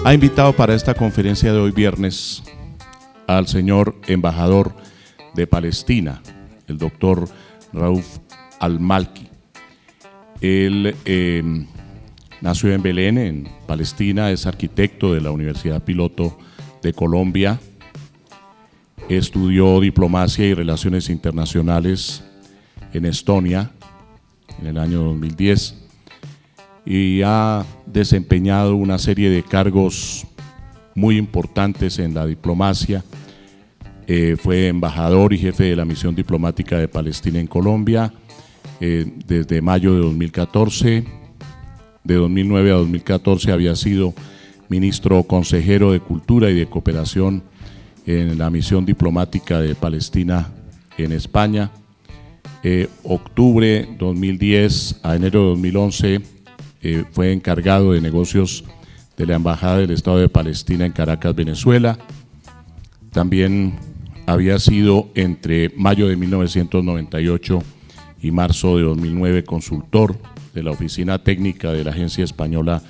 ha invitado para esta conferencia de hoy viernes al señor embajador de Palestina, el doctor Rauf al-Malki. Él nació en Belén, en Palestina, es arquitecto de la Universidad Piloto de Colombia, estudió diplomacia y relaciones internacionales en Estonia en el año 2010 y ha desempeñado una serie de cargos muy importantes en la diplomacia. Fue embajador y jefe de la misión diplomática de Palestina en Colombia desde mayo de 2014. De 2009 a 2014 había sido ministro consejero de Cultura y de Cooperación en la misión diplomática de Palestina en España. Octubre 2010 a enero de 2011 fue encargado de negocios de la Embajada del Estado de Palestina en Caracas, Venezuela. También había sido entre mayo de 1998 y marzo de 2009 consultor de la Oficina Técnica de la Agencia Española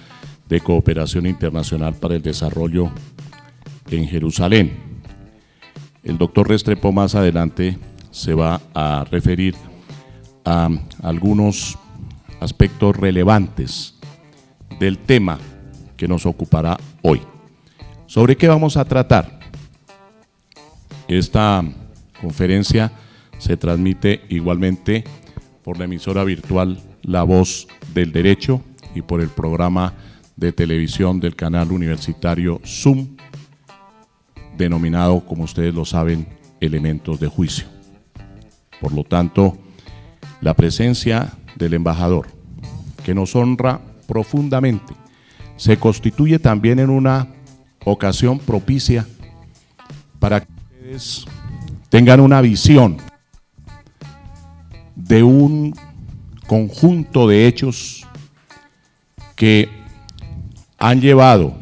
de Cooperación Internacional para el Desarrollo en Jerusalén. El doctor Restrepo más adelante se va a referir a algunos aspectos relevantes del tema que nos ocupará hoy. ¿Sobre qué vamos a tratar? Esta conferencia se transmite igualmente por la emisora virtual La Voz del Derecho y por el programa de televisión del canal universitario Zoom, denominado, como ustedes lo saben, Elementos de Juicio. Por lo tanto, la presencia del embajador, que nos honra profundamente, se constituye también en una ocasión propicia para que ustedes tengan una visión de un conjunto de hechos que han llevado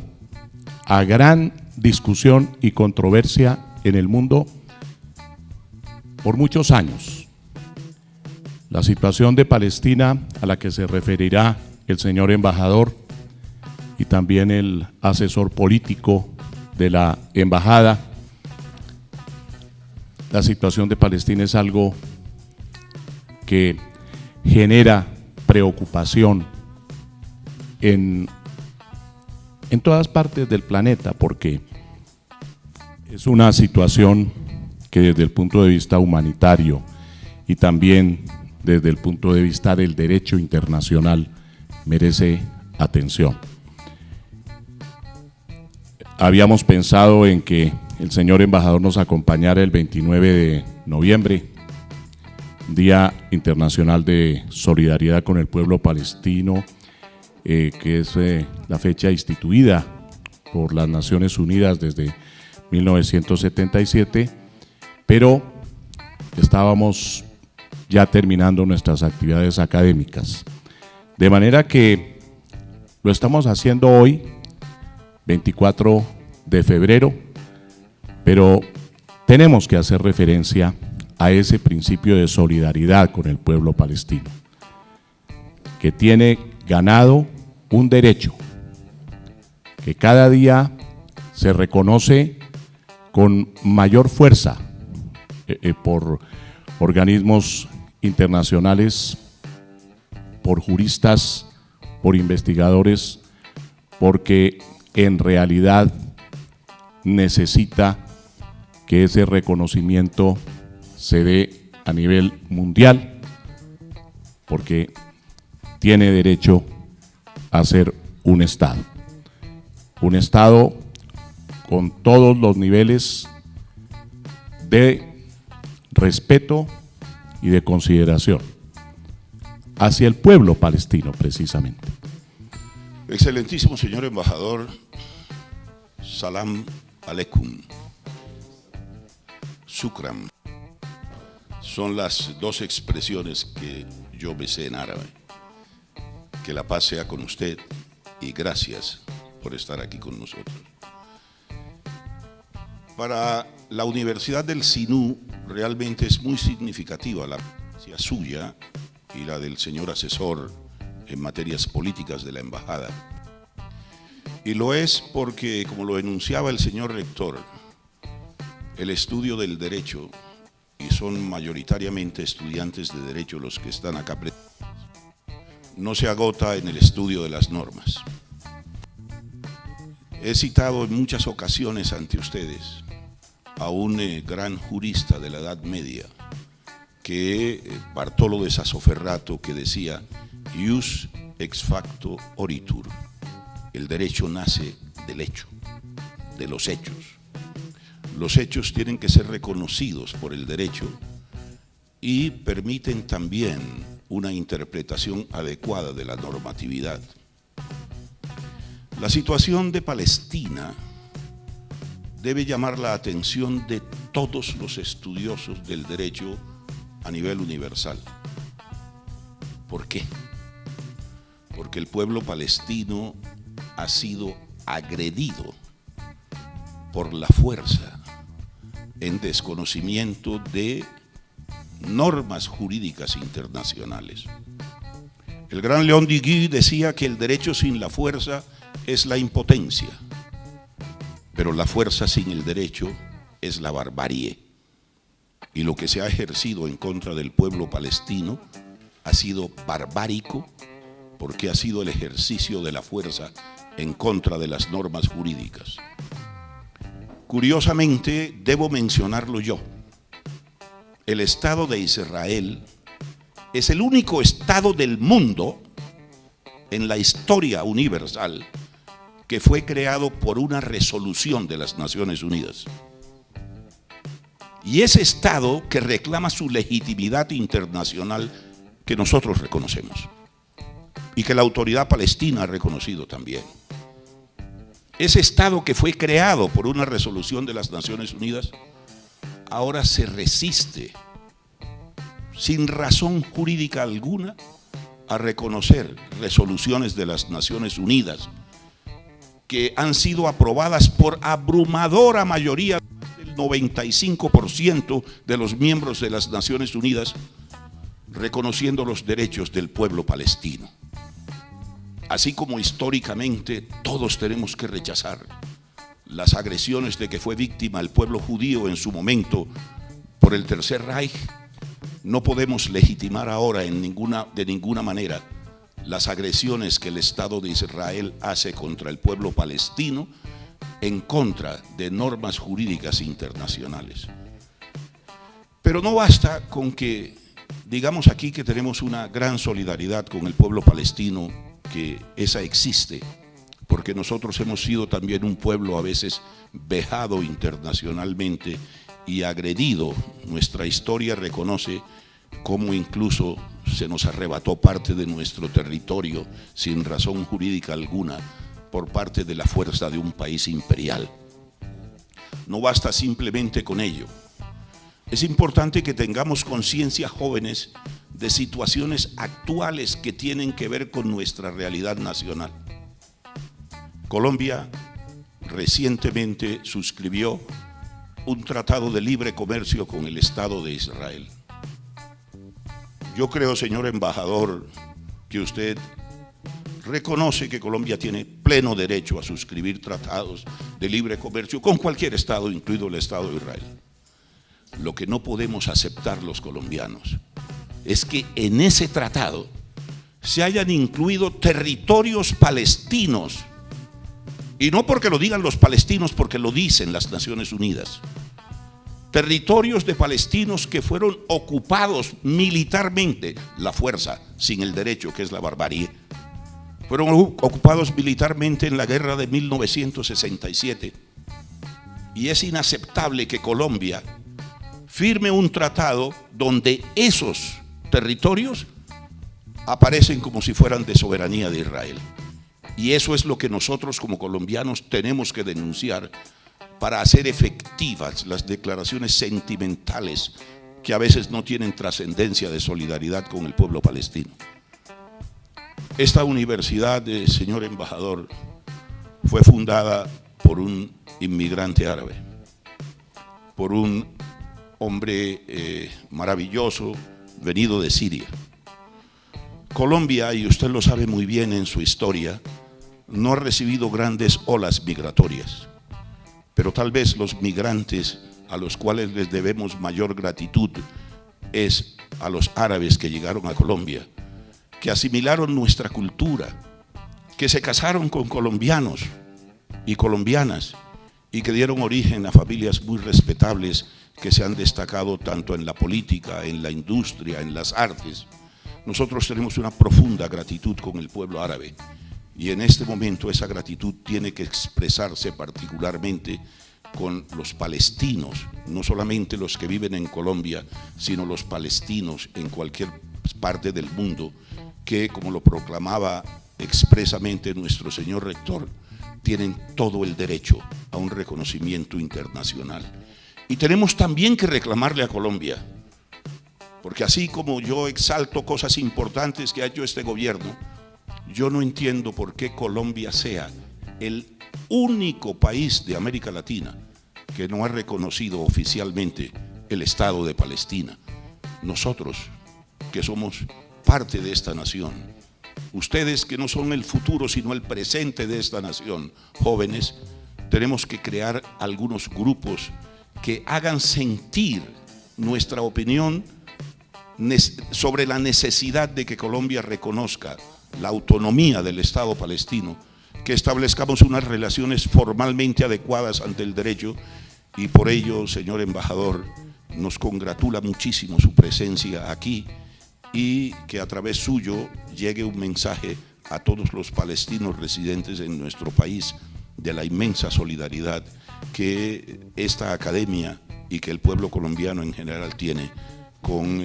a gran discusión y controversia en el mundo por muchos años. La situación de Palestina, a la que se referirá el señor embajador y también el asesor político de la embajada, la situación de Palestina es algo que genera preocupación en todas partes del planeta, porque es una situación que desde el punto de vista humanitario y también desde el punto de vista del derecho internacional merece atención. Habíamos pensado en que el señor embajador nos acompañara el 29 de noviembre, Día Internacional de Solidaridad con el Pueblo Palestino, que es la fecha instituida por las Naciones Unidas desde 1977, pero estábamos ya terminando nuestras actividades académicas. De manera que lo estamos haciendo hoy, 24 de febrero, pero tenemos que hacer referencia a ese principio de solidaridad con el pueblo palestino, que tiene ganado un derecho que cada día se reconoce con mayor fuerza por organismos internacionales, por juristas, por investigadores, porque en realidad necesita que ese reconocimiento se dé a nivel mundial, porque tiene derecho a ser un Estado con todos los niveles de respeto y de consideración hacia el pueblo palestino, precisamente. Excelentísimo señor embajador, salam aleikum, shukran, son las dos expresiones que yo me sé en árabe. Que la paz sea con usted y gracias por estar aquí con nosotros. Para la Universidad del Sinú realmente es muy significativa la presencia suya y la del señor asesor en materias políticas de la embajada. Y lo es porque, como lo enunciaba el señor rector, el estudio del derecho, y son mayoritariamente estudiantes de derecho los que están acá presentes, no se agota en el estudio de las normas. He citado en muchas ocasiones ante ustedes a un gran jurista de la Edad Media, que Bartolo de Sassoferrato, que decía: ius ex facto oritur, el derecho nace del hecho, de los hechos. Los hechos tienen que ser reconocidos por el derecho y permiten también una interpretación adecuada de la normatividad. La situación de Palestina debe llamar la atención de todos los estudiosos del derecho a nivel universal. ¿Por qué? Porque el pueblo palestino ha sido agredido por la fuerza en desconocimiento de normas jurídicas internacionales. El gran León Duguay decía que el derecho sin la fuerza es la impotencia, pero la fuerza sin el derecho es la barbarie. Y lo que se ha ejercido en contra del pueblo palestino ha sido barbárico, porque ha sido el ejercicio de la fuerza en contra de las normas jurídicas. Curiosamente, debo mencionarlo yo, el Estado de Israel es el único Estado del mundo en la historia universal que fue creado por una resolución de las Naciones Unidas. Y ese Estado que reclama su legitimidad internacional, que nosotros reconocemos y que la autoridad palestina ha reconocido también. Ese Estado que fue creado por una resolución de las Naciones Unidas ahora se resiste, sin razón jurídica alguna, a reconocer resoluciones de las Naciones Unidas que han sido aprobadas por abrumadora mayoría, el 95% de los miembros de las Naciones Unidas, reconociendo los derechos del pueblo palestino. Así como históricamente todos tenemos que rechazar las agresiones de que fue víctima el pueblo judío en su momento por el Tercer Reich, no podemos legitimar ahora de ninguna manera las agresiones que el Estado de Israel hace contra el pueblo palestino en contra de normas jurídicas internacionales. Pero no basta con que digamos aquí que tenemos una gran solidaridad con el pueblo palestino, que esa existe, porque nosotros hemos sido también un pueblo a veces vejado internacionalmente y agredido. Nuestra historia reconoce cómo incluso se nos arrebató parte de nuestro territorio sin razón jurídica alguna por parte de la fuerza de un país imperial. No basta simplemente con ello. Es importante que tengamos conciencia, jóvenes, de situaciones actuales que tienen que ver con nuestra realidad nacional. Colombia recientemente suscribió un tratado de libre comercio con el Estado de Israel. Yo creo, señor embajador, que usted reconoce que Colombia tiene pleno derecho a suscribir tratados de libre comercio con cualquier Estado, incluido el Estado de Israel. Lo que no podemos aceptar los colombianos es que en ese tratado se hayan incluido territorios palestinos, y no porque lo digan los palestinos, porque lo dicen las Naciones Unidas. Territorios de palestinos que fueron ocupados militarmente, la fuerza sin el derecho, que es la barbarie. Fueron ocupados militarmente en la guerra de 1967. Y es inaceptable que Colombia firme un tratado donde esos territorios aparecen como si fueran de soberanía de Israel. Y eso es lo que nosotros como colombianos tenemos que denunciar para hacer efectivas las declaraciones sentimentales que a veces no tienen trascendencia de solidaridad con el pueblo palestino. Esta universidad, señor embajador, fue fundada por un inmigrante árabe, por un hombre maravilloso venido de Siria. Colombia, y usted lo sabe muy bien en su historia, no ha recibido grandes olas migratorias, pero tal vez los migrantes a los cuales les debemos mayor gratitud es a los árabes que llegaron a Colombia, que asimilaron nuestra cultura, que se casaron con colombianos y colombianas y que dieron origen a familias muy respetables que se han destacado tanto en la política, en la industria, en las artes. Nosotros tenemos una profunda gratitud con el pueblo árabe y en este momento esa gratitud tiene que expresarse particularmente con los palestinos, no solamente los que viven en Colombia, sino los palestinos en cualquier parte del mundo, que, como lo proclamaba expresamente nuestro señor rector, tienen todo el derecho a un reconocimiento internacional. Y tenemos también que reclamarle a Colombia, porque así como yo exalto cosas importantes que ha hecho este gobierno, yo no entiendo por qué Colombia sea el único país de América Latina que no ha reconocido oficialmente el Estado de Palestina. Nosotros, que somos parte de esta nación, ustedes que no son el futuro sino el presente de esta nación, jóvenes, tenemos que crear algunos grupos que hagan sentir nuestra opinión sobre la necesidad de que Colombia reconozca la autonomía del Estado palestino, que establezcamos unas relaciones formalmente adecuadas ante el derecho. Y por ello, señor embajador, nos congratula muchísimo su presencia aquí y que a través suyo llegue un mensaje a todos los palestinos residentes en nuestro país de la inmensa solidaridad que esta academia y que el pueblo colombiano en general tiene con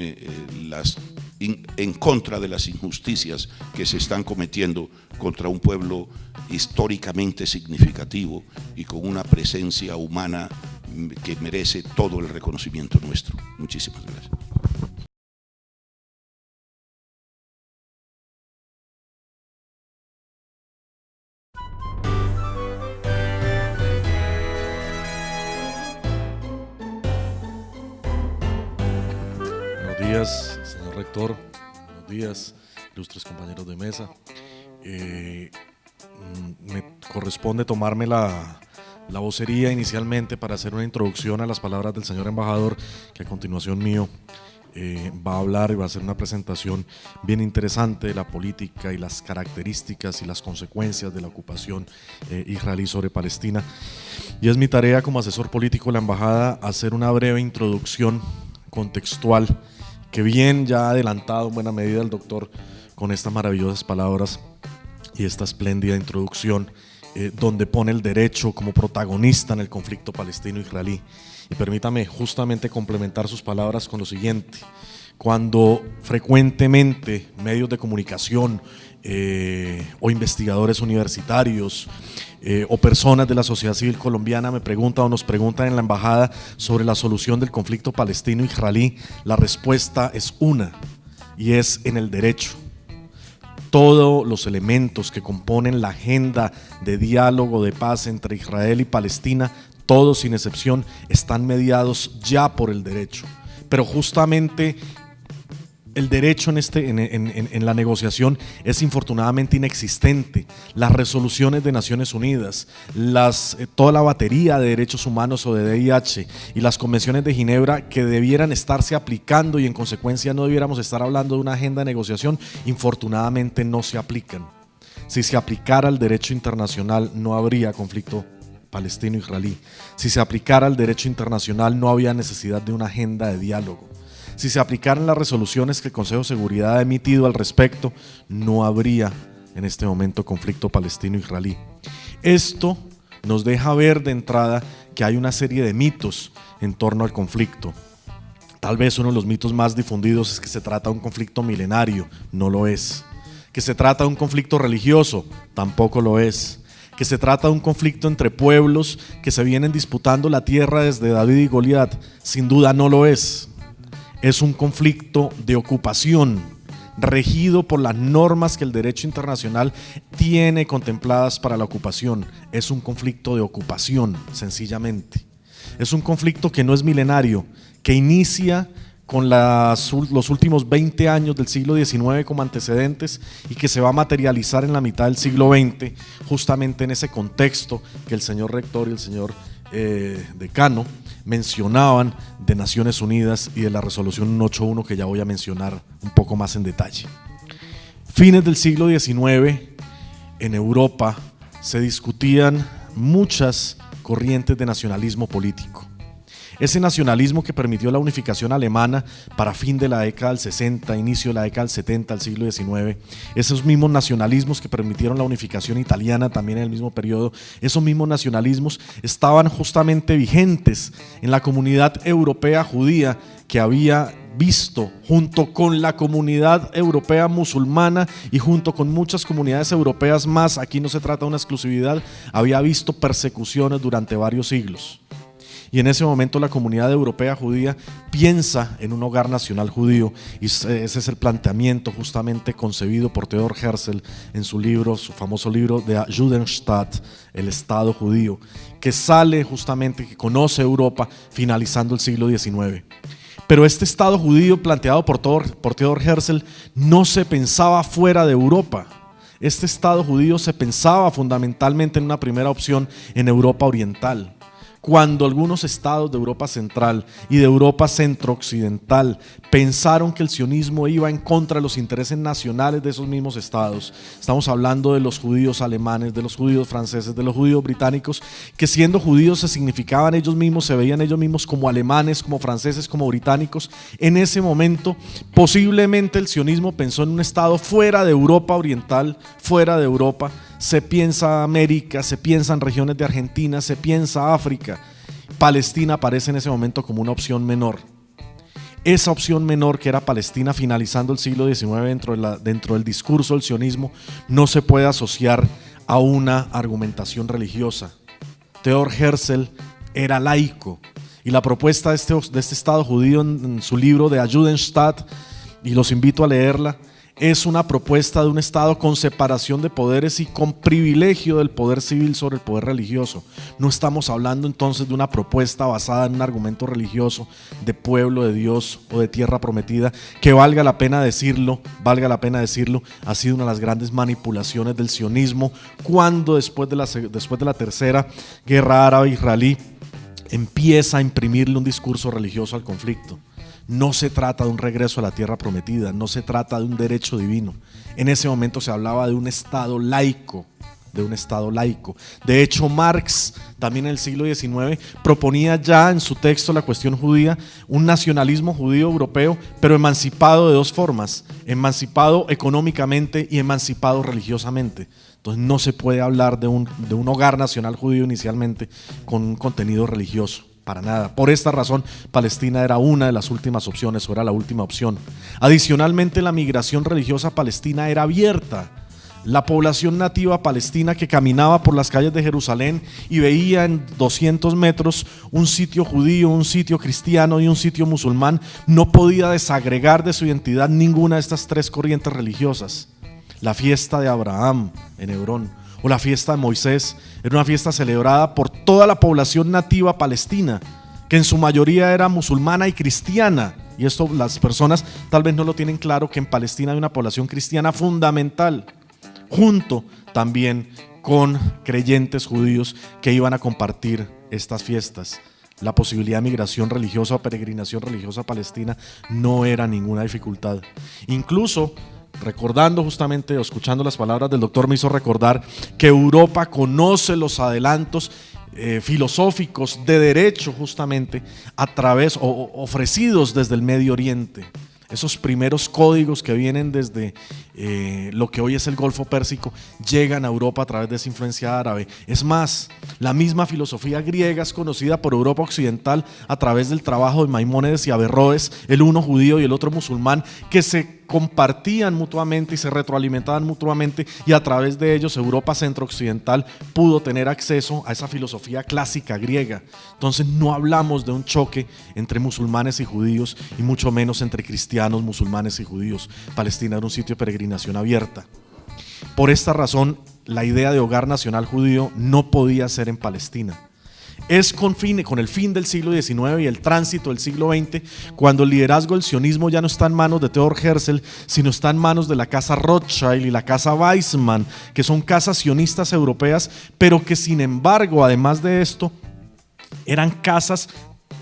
en contra de las injusticias que se están cometiendo contra un pueblo históricamente significativo y con una presencia humana que merece todo el reconocimiento nuestro. Muchísimas gracias. Buenos días, señor rector. Buenos días, ilustres compañeros de mesa. Me corresponde tomarme la vocería inicialmente para hacer una introducción a las palabras del señor embajador, que a continuación mío va a hablar y va a hacer una presentación bien interesante de la política y las características y las consecuencias de la ocupación israelí sobre Palestina. Y es mi tarea como asesor político de la embajada hacer una breve introducción contextual que bien ya ha adelantado en buena medida el doctor con estas maravillosas palabras y esta espléndida introducción donde pone el derecho como protagonista en el conflicto palestino-israelí. Y permítame justamente complementar sus palabras con lo siguiente: cuando frecuentemente medios de comunicación o investigadores universitarios o personas de la sociedad civil colombiana me preguntan o nos preguntan en la embajada sobre la solución del conflicto palestino-israelí, la respuesta es una, y es en el derecho. Todos los elementos que componen la agenda de diálogo de paz entre Israel y Palestina, todos sin excepción, están mediados ya por el derecho. Pero justamente el derecho en la negociación es infortunadamente inexistente. Las resoluciones de Naciones Unidas, toda la batería de derechos humanos o de DIH y las convenciones de Ginebra que debieran estarse aplicando y en consecuencia no debiéramos estar hablando de una agenda de negociación, infortunadamente no se aplican. Si se aplicara el derecho internacional no habría conflicto palestino-israelí. Si se aplicara el derecho internacional no había necesidad de una agenda de diálogo. Si se aplicaran las resoluciones que el Consejo de Seguridad ha emitido al respecto, no habría en este momento conflicto palestino-israelí. Esto nos deja ver de entrada que hay una serie de mitos en torno al conflicto. Tal vez uno de los mitos más difundidos es que se trata de un conflicto milenario, no lo es. Que se trata de un conflicto religioso, tampoco lo es. Que se trata de un conflicto entre pueblos que se vienen disputando la tierra desde David y Goliat, sin duda no lo es. Es un conflicto de ocupación, regido por las normas que el derecho internacional tiene contempladas para la ocupación. Es un conflicto de ocupación, sencillamente. Es un conflicto que no es milenario, que inicia con los últimos 20 años del siglo XIX como antecedentes y que se va a materializar en la mitad del siglo XX, justamente en ese contexto que el señor rector y el señor decano mencionaban de Naciones Unidas y de la resolución 181 que ya voy a mencionar un poco más en detalle. Fines del siglo XIX, en Europa se discutían muchas corrientes de nacionalismo político. Ese nacionalismo que permitió la unificación alemana para fin de la década del 60, inicio de la década del 70, del siglo XIX, esos mismos nacionalismos que permitieron la unificación italiana también en el mismo periodo, esos mismos nacionalismos estaban justamente vigentes en la comunidad europea judía que había visto junto con la comunidad europea musulmana y junto con muchas comunidades europeas más, aquí no se trata de una exclusividad, había visto persecuciones durante varios siglos. Y en ese momento la comunidad europea judía piensa en un hogar nacional judío y ese es el planteamiento justamente concebido por Theodor Herzl en su libro, su famoso libro de Judenstaat, el Estado judío, que sale justamente, que conoce Europa finalizando el siglo XIX. Pero este Estado judío planteado por Theodor Herzl no se pensaba fuera de Europa. Este Estado judío se pensaba fundamentalmente en una primera opción en Europa Oriental. Cuando algunos estados de Europa Central y de Europa Centro-Occidental pensaron que el sionismo iba en contra de los intereses nacionales de esos mismos estados, estamos hablando de los judíos alemanes, de los judíos franceses, de los judíos británicos, que siendo judíos se significaban ellos mismos, se veían ellos mismos como alemanes, como franceses, como británicos. En ese momento, posiblemente el sionismo pensó en un estado fuera de Europa Oriental, fuera de Europa. Se piensa América, se piensa en regiones de Argentina, se piensa África. Palestina aparece en ese momento como una opción menor. Esa opción menor que era Palestina finalizando el siglo XIX dentro del discurso del sionismo no se puede asociar a una argumentación religiosa. Theodor Herzl era laico y la propuesta de este Estado judío en su libro de Judenstaat, y los invito a leerla, es una propuesta de un Estado con separación de poderes y con privilegio del poder civil sobre el poder religioso. No estamos hablando entonces de una propuesta basada en un argumento religioso de pueblo de Dios o de tierra prometida, que valga la pena decirlo, ha sido una de las grandes manipulaciones del sionismo cuando después de la tercera guerra árabe-israelí empieza a imprimirle un discurso religioso al conflicto. No se trata de un regreso a la tierra prometida, no se trata de un derecho divino. En ese momento se hablaba de un Estado laico, De hecho, Marx, también en el siglo XIX, proponía ya en su texto La cuestión judía un nacionalismo judío europeo, pero emancipado de dos formas: emancipado económicamente y emancipado religiosamente. Entonces no se puede hablar de un hogar nacional judío inicialmente con un contenido religioso. Para nada. Por esta razón, Palestina era una de las últimas opciones, o era la última opción. Adicionalmente, la migración religiosa palestina era abierta. La población nativa palestina que caminaba por las calles de Jerusalén y veía en 200 metros un sitio judío, un sitio cristiano y un sitio musulmán, no podía desagregar de su identidad ninguna de estas tres corrientes religiosas. La fiesta de Abraham en Hebrón o la fiesta de Moisés era una fiesta celebrada por toda la población nativa palestina, que en su mayoría era musulmana y cristiana. Y esto las personas tal vez no lo tienen claro, que en Palestina hay una población cristiana fundamental, junto también con creyentes judíos que iban a compartir estas fiestas. La posibilidad de migración religiosa o peregrinación religiosa a Palestina no era ninguna dificultad. Incluso recordando justamente o escuchando las palabras del doctor me hizo recordar que Europa conoce los adelantos filosóficos de derecho justamente a través o ofrecidos desde el Medio Oriente. Esos primeros códigos que vienen desde lo que hoy es el Golfo Pérsico llegan a Europa a través de esa influencia árabe. Es más, la misma filosofía griega es conocida por Europa Occidental a través del trabajo de Maimónides y Averroes, el uno judío y el otro musulmán, que se compartían mutuamente y se retroalimentaban mutuamente, y a través de ellos Europa Centro-Occidental pudo tener acceso a esa filosofía clásica griega. Entonces no hablamos de un choque entre musulmanes y judíos, y mucho menos entre cristianos, musulmanes y judíos. Palestina era un sitio de peregrinación abierta. Por esta razón, la idea de hogar nacional judío no podía ser en Palestina. Es con el fin del siglo XIX y el tránsito del siglo XX, cuando el liderazgo del sionismo ya no está en manos de Theodor Herzl, sino está en manos de la casa Rothschild y la casa Weizmann, que son casas sionistas europeas, pero que sin embargo, además de esto, eran casas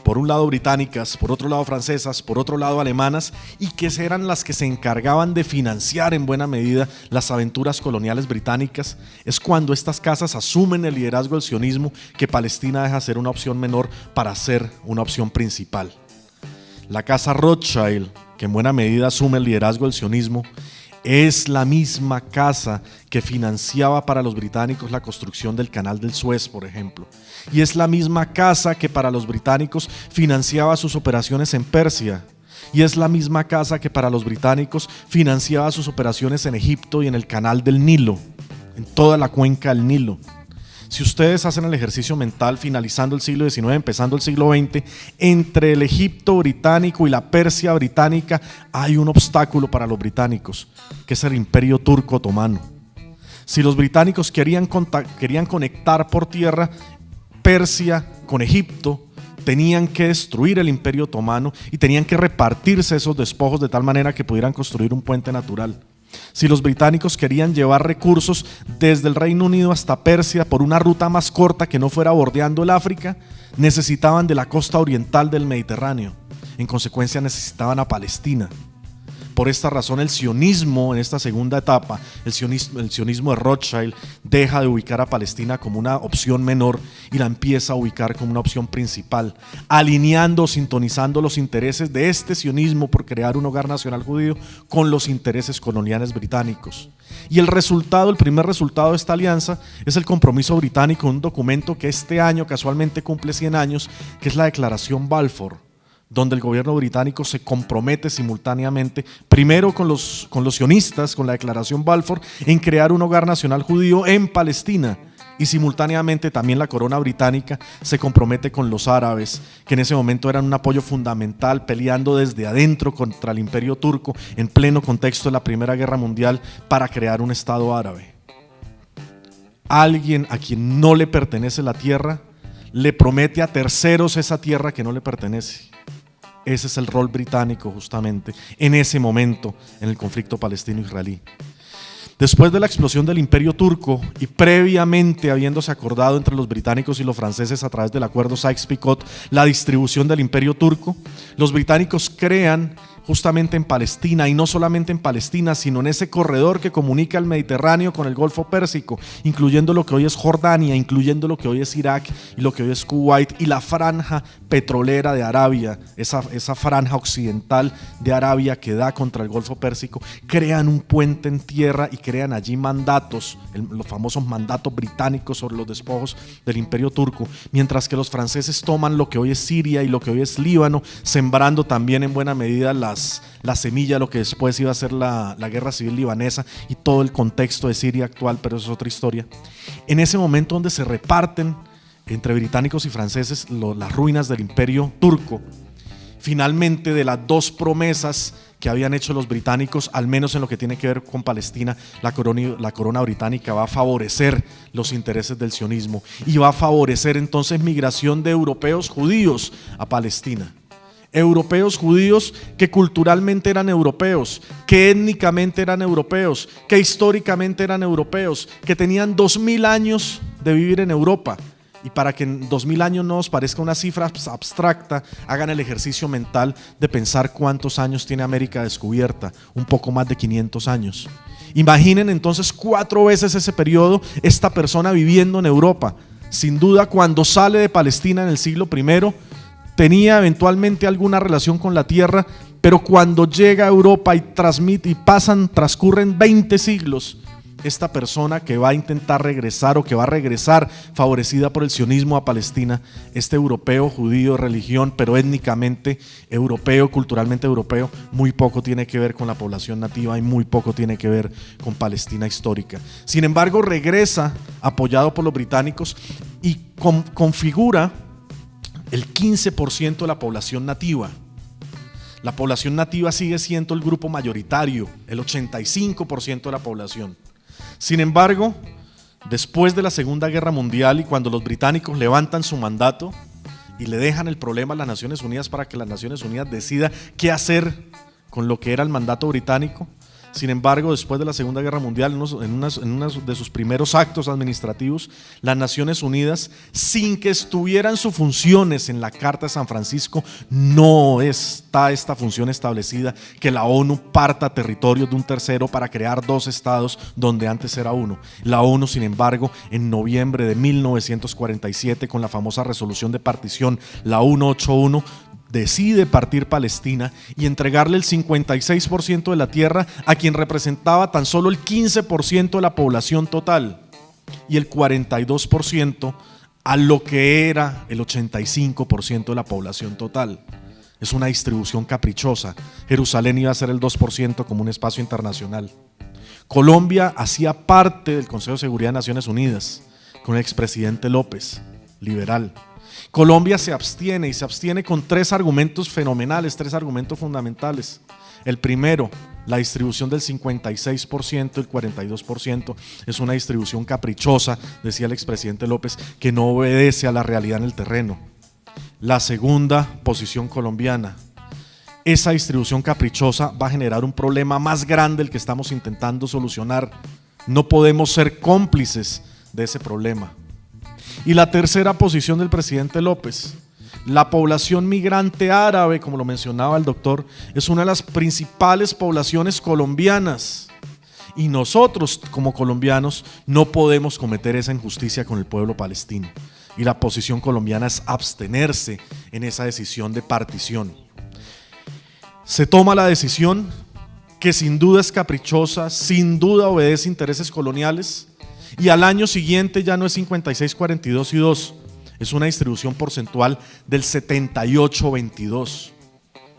por un lado británicas, por otro lado francesas, por otro lado alemanas, y que eran las que se encargaban de financiar en buena medida las aventuras coloniales británicas. Es cuando estas casas asumen el liderazgo del sionismo que Palestina deja de ser una opción menor para ser una opción principal. La casa Rothschild, que en buena medida asume el liderazgo del sionismo, es la misma casa que financiaba para los británicos la construcción del Canal del Suez, por ejemplo. Y es la misma casa que para los británicos financiaba sus operaciones en Persia. Y es la misma casa que para los británicos financiaba sus operaciones en Egipto y en el Canal del Nilo, en toda la cuenca del Nilo. Si ustedes hacen el ejercicio mental finalizando el siglo XIX, empezando el siglo XX, entre el Egipto británico y la Persia británica hay un obstáculo para los británicos, que es el Imperio Turco Otomano. Si los británicos querían conectar por tierra Persia con Egipto, tenían que destruir el Imperio Otomano y tenían que repartirse esos despojos de tal manera que pudieran construir un puente natural. Si los británicos querían llevar recursos desde el Reino Unido hasta Persia por una ruta más corta que no fuera bordeando el África, necesitaban de la costa oriental del Mediterráneo. En consecuencia necesitaban a Palestina. Por esta razón el sionismo en esta segunda etapa, el sionismo de Rothschild, deja de ubicar a Palestina como una opción menor y la empieza a ubicar como una opción principal, alineando, sintonizando los intereses de este sionismo por crear un hogar nacional judío con los intereses coloniales británicos. Y el primer resultado de esta alianza es el compromiso británico, un documento que este año casualmente cumple 100 años, que es la Declaración Balfour, donde el gobierno británico se compromete simultáneamente, primero con los sionistas, con la Declaración Balfour, en crear un hogar nacional judío en Palestina, y simultáneamente también la corona británica se compromete con los árabes, que en ese momento eran un apoyo fundamental, peleando desde adentro contra el Imperio Turco en pleno contexto de la Primera Guerra Mundial para crear un Estado árabe. Alguien a quien no le pertenece la tierra le promete a terceros esa tierra que no le pertenece. Ese es el rol británico justamente en ese momento en el conflicto palestino-israelí. Después de la explosión del Imperio Turco y previamente habiéndose acordado entre los británicos y los franceses a través del acuerdo Sykes-Picot la distribución del Imperio Turco, los británicos crean justamente en Palestina, y no solamente en Palestina, sino en ese corredor que comunica el Mediterráneo con el Golfo Pérsico, incluyendo lo que hoy es Jordania, incluyendo lo que hoy es Irak y lo que hoy es Kuwait, y la franja petrolera de Arabia, esa franja occidental de Arabia que da contra el Golfo Pérsico. Crean un puente en tierra y crean allí mandatos, los famosos mandatos británicos sobre los despojos del Imperio Turco, mientras que los franceses toman lo que hoy es Siria y lo que hoy es Líbano, sembrando también en buena medida la semilla de lo que después iba a ser la guerra civil libanesa y todo el contexto de Siria actual, pero eso es otra historia. En ese momento donde se reparten entre británicos y franceses las ruinas del Imperio Turco, finalmente de las dos promesas que habían hecho los británicos, al menos en lo que tiene que ver con Palestina, la corona británica va a favorecer los intereses del sionismo y va a favorecer entonces migración de europeos judíos a Palestina. Europeos judíos que culturalmente eran europeos, que étnicamente eran europeos, que históricamente eran europeos, que tenían 2000 años de vivir en Europa. Y para que en 2000 años no os parezca una cifra abstracta, hagan el ejercicio mental de pensar cuántos años tiene América descubierta, un poco más de 500 años. Imaginen entonces 4 veces ese periodo, esta persona viviendo en Europa. Sin duda, cuando sale de Palestina en el siglo I, tenía eventualmente alguna relación con la tierra, pero cuando llega a Europa y transcurren 20 siglos, esta persona que va a intentar regresar o que va a regresar favorecida por el sionismo a Palestina, este europeo, judío, religión, pero étnicamente europeo, culturalmente europeo, muy poco tiene que ver con la población nativa y muy poco tiene que ver con Palestina histórica. Sin embargo, regresa apoyado por los británicos y configura el 15% de la población nativa. La población nativa sigue siendo el grupo mayoritario, el 85% de la población. Sin embargo, después de la Segunda Guerra Mundial y cuando los británicos levantan su mandato y le dejan el problema a las Naciones Unidas para que las Naciones Unidas decida qué hacer con lo que era el mandato británico. Sin embargo, después de la Segunda Guerra Mundial, en uno de sus primeros actos administrativos, las Naciones Unidas, sin que estuvieran sus funciones en la Carta de San Francisco, no está esta función establecida, que la ONU parta territorios de un tercero para crear dos estados donde antes era uno. La ONU, sin embargo, en noviembre de 1947, con la famosa resolución de partición, la 181, decide partir Palestina y entregarle el 56% de la tierra a quien representaba tan solo el 15% de la población total y el 42% a lo que era el 85% de la población total. Es una distribución caprichosa. Jerusalén iba a ser el 2% como un espacio internacional. Colombia hacía parte del Consejo de Seguridad de Naciones Unidas con el expresidente López, liberal. Colombia se abstiene y se abstiene con tres argumentos fenomenales, tres argumentos fundamentales. El primero, la distribución del 56%, el 42%, es una distribución caprichosa, decía el expresidente López, que no obedece a la realidad en el terreno. La segunda posición colombiana, esa distribución caprichosa va a generar un problema más grande del que estamos intentando solucionar. No podemos ser cómplices de ese problema. Y la tercera posición del presidente López, la población migrante árabe, como lo mencionaba el doctor, es una de las principales poblaciones colombianas. Y nosotros, como colombianos, no podemos cometer esa injusticia con el pueblo palestino. Y la posición colombiana es abstenerse en esa decisión de partición. Se toma la decisión que sin duda es caprichosa, sin duda obedece intereses coloniales, y al año siguiente ya no es 56, 42 y 2, es una distribución porcentual del 78-22,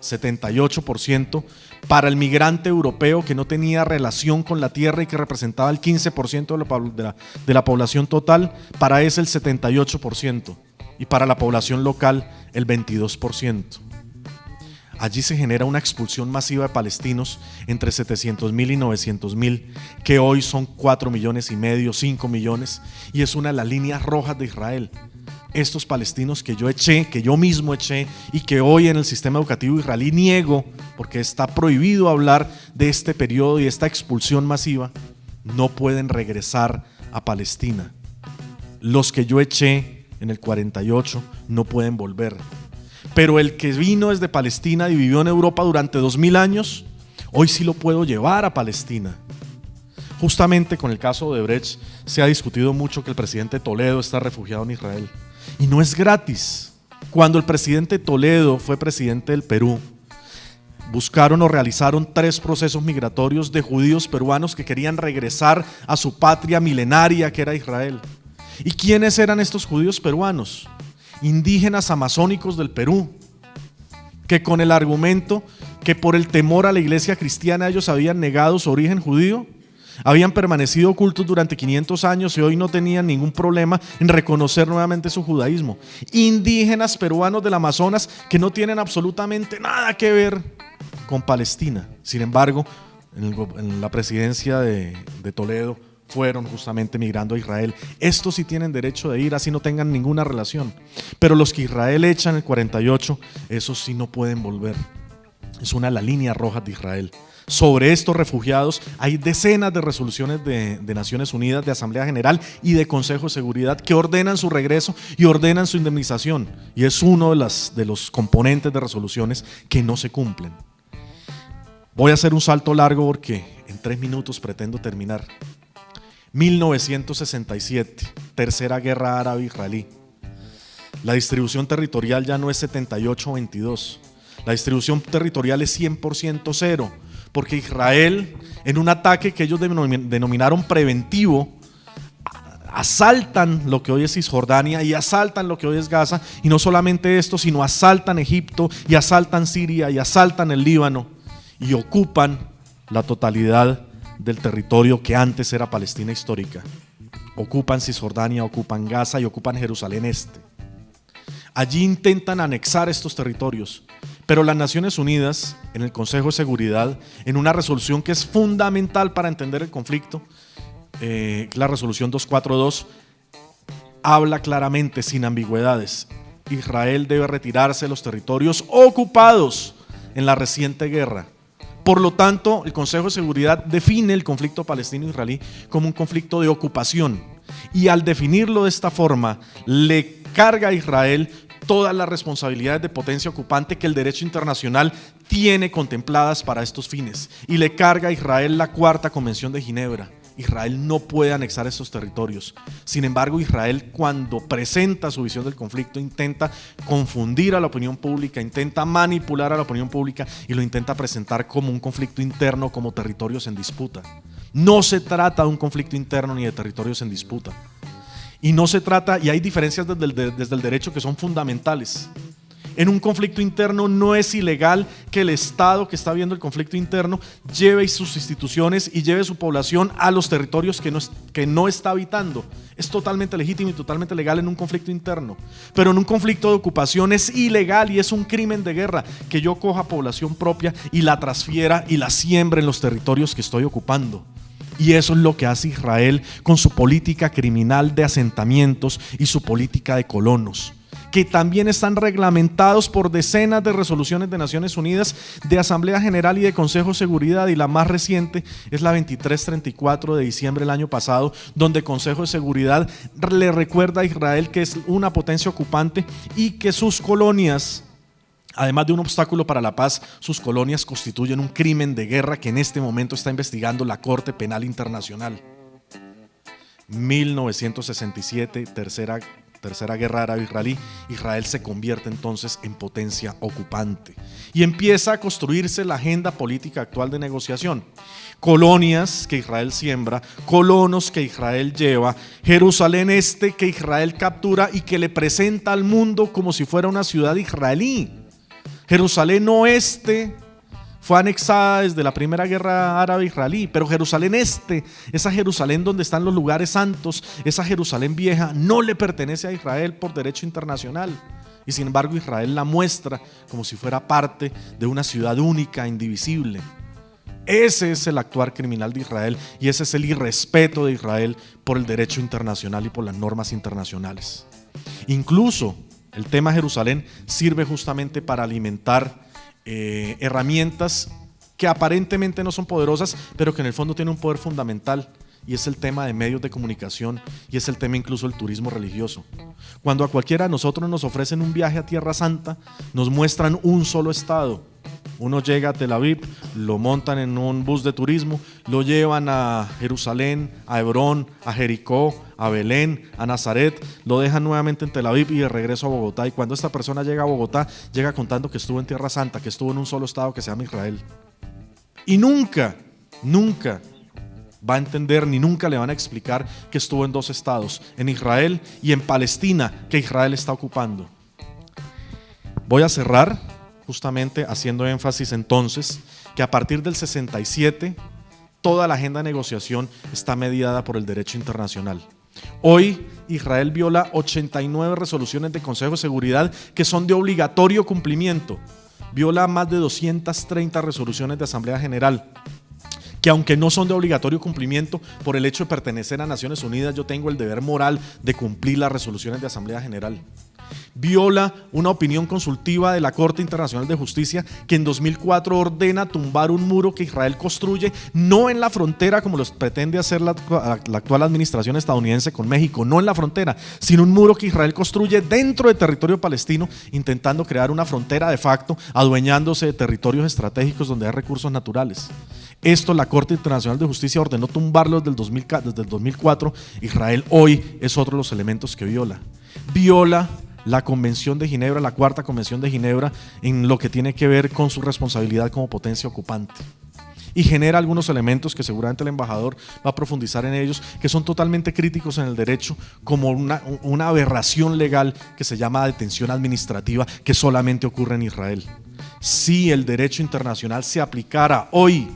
78% para el migrante europeo que no tenía relación con la tierra y que representaba el 15% de la población total, para ese el 78%, y para la población local el 22%. Allí se genera una expulsión masiva de palestinos, entre 700.000 y 900.000, que hoy son 4,5 millones, 5 millones, y es una de las líneas rojas de Israel. Estos palestinos que yo mismo eché, y que hoy en el sistema educativo israelí niego, porque está prohibido hablar de este periodo y esta expulsión masiva, no pueden regresar a Palestina. Los que yo eché en el 48 no pueden volver. Pero el que vino desde Palestina y vivió en Europa durante 2000 años, hoy sí lo puedo llevar a Palestina. Justamente con el caso de Odebrecht se ha discutido mucho que el presidente Toledo está refugiado en Israel. Y no es gratis. Cuando el presidente Toledo fue presidente del Perú, buscaron o realizaron 3 procesos migratorios de judíos peruanos que querían regresar a su patria milenaria que era Israel. ¿Y quiénes eran estos judíos peruanos? Indígenas amazónicos del Perú, que con el argumento que por el temor a la iglesia cristiana ellos habían negado su origen judío, habían permanecido ocultos durante 500 años y hoy no tenían ningún problema en reconocer nuevamente su judaísmo. Indígenas peruanos del Amazonas que no tienen absolutamente nada que ver con Palestina. Sin embargo, en la presidencia de Toledo fueron justamente migrando a Israel. Estos sí tienen derecho de ir, así no tengan ninguna relación. Pero los que Israel echa en el 48, esos sí no pueden volver. Es una de las líneas rojas de Israel. Sobre estos refugiados hay decenas de resoluciones de Naciones Unidas, de Asamblea General y de Consejo de Seguridad que ordenan su regreso y ordenan su indemnización. Y es uno de los componentes de resoluciones que no se cumplen. Voy a hacer un salto largo porque en 3 minutos pretendo terminar. 1967, Tercera Guerra Árabe-Israelí. La distribución territorial ya no es 78-22. La distribución territorial es 100% cero, porque Israel, en un ataque que ellos denominaron preventivo, asaltan lo que hoy es Cisjordania y asaltan lo que hoy es Gaza, y no solamente esto, sino asaltan Egipto y asaltan Siria y asaltan el Líbano y ocupan la totalidad del territorio que antes era Palestina histórica. Ocupan Cisjordania, ocupan Gaza y ocupan Jerusalén Este. Allí intentan anexar estos territorios, pero las Naciones Unidas, en el Consejo de Seguridad, en una resolución que es fundamental para entender el conflicto, la resolución 242 habla claramente, sin ambigüedades: Israel debe retirarse de los territorios ocupados en la reciente guerra. Por lo tanto, el Consejo de Seguridad define el conflicto palestino-israelí como un conflicto de ocupación, y al definirlo de esta forma, le carga a Israel todas las responsabilidades de potencia ocupante que el derecho internacional tiene contempladas para estos fines, y le carga a Israel la Cuarta Convención de Ginebra. Israel no puede anexar estos territorios. Sin embargo, Israel, cuando presenta su visión del conflicto, intenta confundir a la opinión pública, intenta manipular a la opinión pública y lo intenta presentar como un conflicto interno, como territorios en disputa. No se trata de un conflicto interno ni de territorios en disputa. Y no se trata, y hay diferencias desde el derecho que son fundamentales. En un conflicto interno no es ilegal que el Estado que está viendo el conflicto interno lleve sus instituciones y lleve su población a los territorios que no está habitando. Es totalmente legítimo y totalmente legal en un conflicto interno. Pero en un conflicto de ocupación es ilegal y es un crimen de guerra que yo coja población propia y la transfiera y la siembre en los territorios que estoy ocupando. Y eso es lo que hace Israel con su política criminal de asentamientos y su política de colonos, que también están reglamentados por decenas de resoluciones de Naciones Unidas, de Asamblea General y de Consejo de Seguridad, y la más reciente es la 2334 de diciembre del año pasado, donde el Consejo de Seguridad le recuerda a Israel que es una potencia ocupante y que sus colonias, además de un obstáculo para la paz, sus colonias constituyen un crimen de guerra que en este momento está investigando la Corte Penal Internacional. 1967, Tercera Guerra Árabe-Israelí. Israel se convierte entonces en potencia ocupante y empieza a construirse la agenda política actual de negociación. Colonias que Israel siembra, colonos que Israel lleva, Jerusalén Este que Israel captura y que le presenta al mundo como si fuera una ciudad israelí. Jerusalén Oeste fue anexada desde la primera guerra árabe-israelí, pero Jerusalén Este, esa Jerusalén donde están los lugares santos, esa Jerusalén vieja, no le pertenece a Israel por derecho internacional. Y sin embargo Israel la muestra como si fuera parte de una ciudad única, indivisible. Ese es el actuar criminal de Israel y ese es el irrespeto de Israel por el derecho internacional y por las normas internacionales. Incluso el tema Jerusalén sirve justamente para alimentar herramientas que aparentemente no son poderosas, pero que en el fondo tienen un poder fundamental, y es el tema de medios de comunicación y es el tema incluso del turismo religioso. Cuando a cualquiera de nosotros nos ofrecen un viaje a Tierra Santa, nos muestran un solo estado. Uno llega a Tel Aviv, lo montan en un bus de turismo, lo llevan a Jerusalén, a Hebrón, a Jericó, a Belén, a Nazaret, lo dejan nuevamente en Tel Aviv y de regreso a Bogotá. Y cuando esta persona llega a Bogotá, llega contando que estuvo en Tierra Santa, que estuvo en un solo estado que se llama Israel. Y nunca va a entender ni nunca le van a explicar que estuvo en dos estados, en Israel y en Palestina, que Israel está ocupando. Voy a cerrar justamente haciendo énfasis entonces que a partir del 67 toda la agenda de negociación está mediada por el derecho internacional. Hoy Israel viola 89 resoluciones de Consejo de Seguridad que son de obligatorio cumplimiento. Viola más de 230 resoluciones de Asamblea General, que aunque no son de obligatorio cumplimiento, por el hecho de pertenecer a Naciones Unidas, yo tengo el deber moral de cumplir las resoluciones de Asamblea General. Viola una opinión consultiva de la Corte Internacional de Justicia que en 2004 ordena tumbar un muro que Israel construye no en la frontera como lo pretende hacer la actual administración estadounidense con México, no en la frontera, sino un muro que Israel construye dentro del territorio palestino, intentando crear una frontera de facto, adueñándose de territorios estratégicos donde hay recursos naturales. Esto la Corte Internacional de Justicia ordenó tumbarlo desde el 2004. Israel hoy es otro de los elementos que viola. Viola la Convención de Ginebra, la Cuarta Convención de Ginebra, en lo que tiene que ver con su responsabilidad como potencia ocupante. Y genera algunos elementos que seguramente el embajador va a profundizar en ellos, que son totalmente críticos en el derecho, como una aberración legal que se llama detención administrativa, que solamente ocurre en Israel. Si el derecho internacional se aplicara hoy,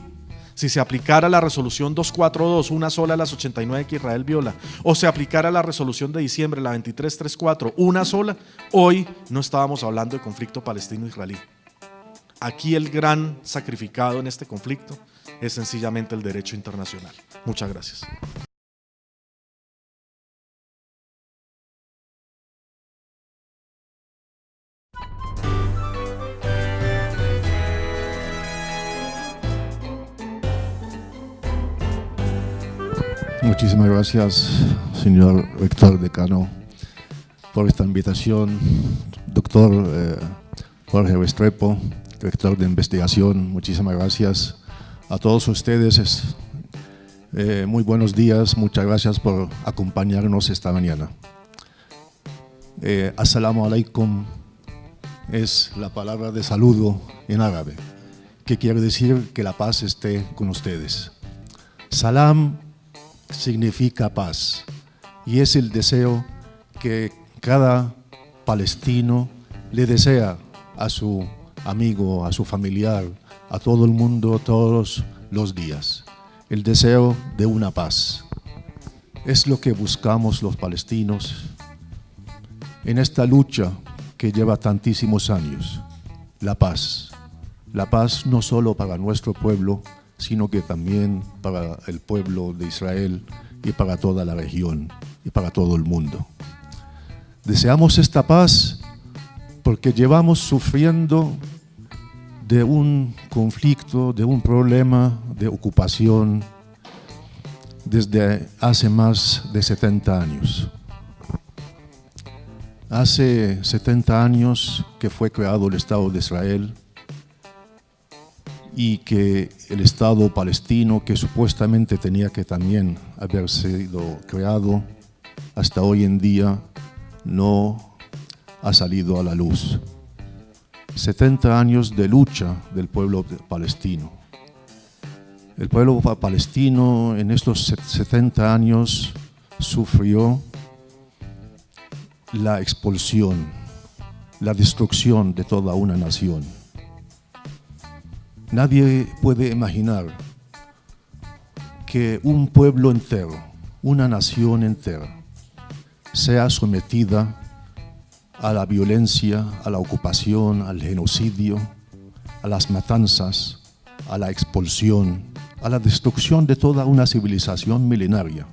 si se aplicara la resolución 242, una sola de las 89 que Israel viola, o se aplicara la resolución de diciembre, la 2334, una sola, hoy no estábamos hablando de conflicto palestino-israelí. Aquí el gran sacrificado en este conflicto es sencillamente el derecho internacional. Muchas gracias. Muchísimas gracias, señor rector decano, por esta invitación. Doctor Jorge Restrepo, rector de investigación, muchísimas gracias a todos ustedes. Muy buenos días, muchas gracias por acompañarnos esta mañana. Assalamu alaikum es la palabra de saludo en árabe, que quiere decir que la paz esté con ustedes. Salam significa paz y es el deseo que cada palestino le desea a su amigo, a su familiar, a todo el mundo todos los días. El deseo de una paz. Es lo que buscamos los palestinos en esta lucha que lleva tantísimos años. La paz. La paz no solo para nuestro pueblo, sino que también para el pueblo de Israel y para toda la región y para todo el mundo. Deseamos esta paz porque llevamos sufriendo de un conflicto, de un problema de ocupación desde hace más de 70 años. Hace 70 años que fue creado el Estado de Israel y que el Estado palestino, que supuestamente tenía que también haber sido creado, hasta hoy en día no ha salido a la luz. 70 años de lucha del pueblo palestino. El pueblo palestino en estos 70 años sufrió la expulsión, la destrucción de toda una nación. Nadie puede imaginar que un pueblo entero, una nación entera, sea sometida a la violencia, a la ocupación, al genocidio, a las matanzas, a la expulsión, a la destrucción de toda una civilización milenaria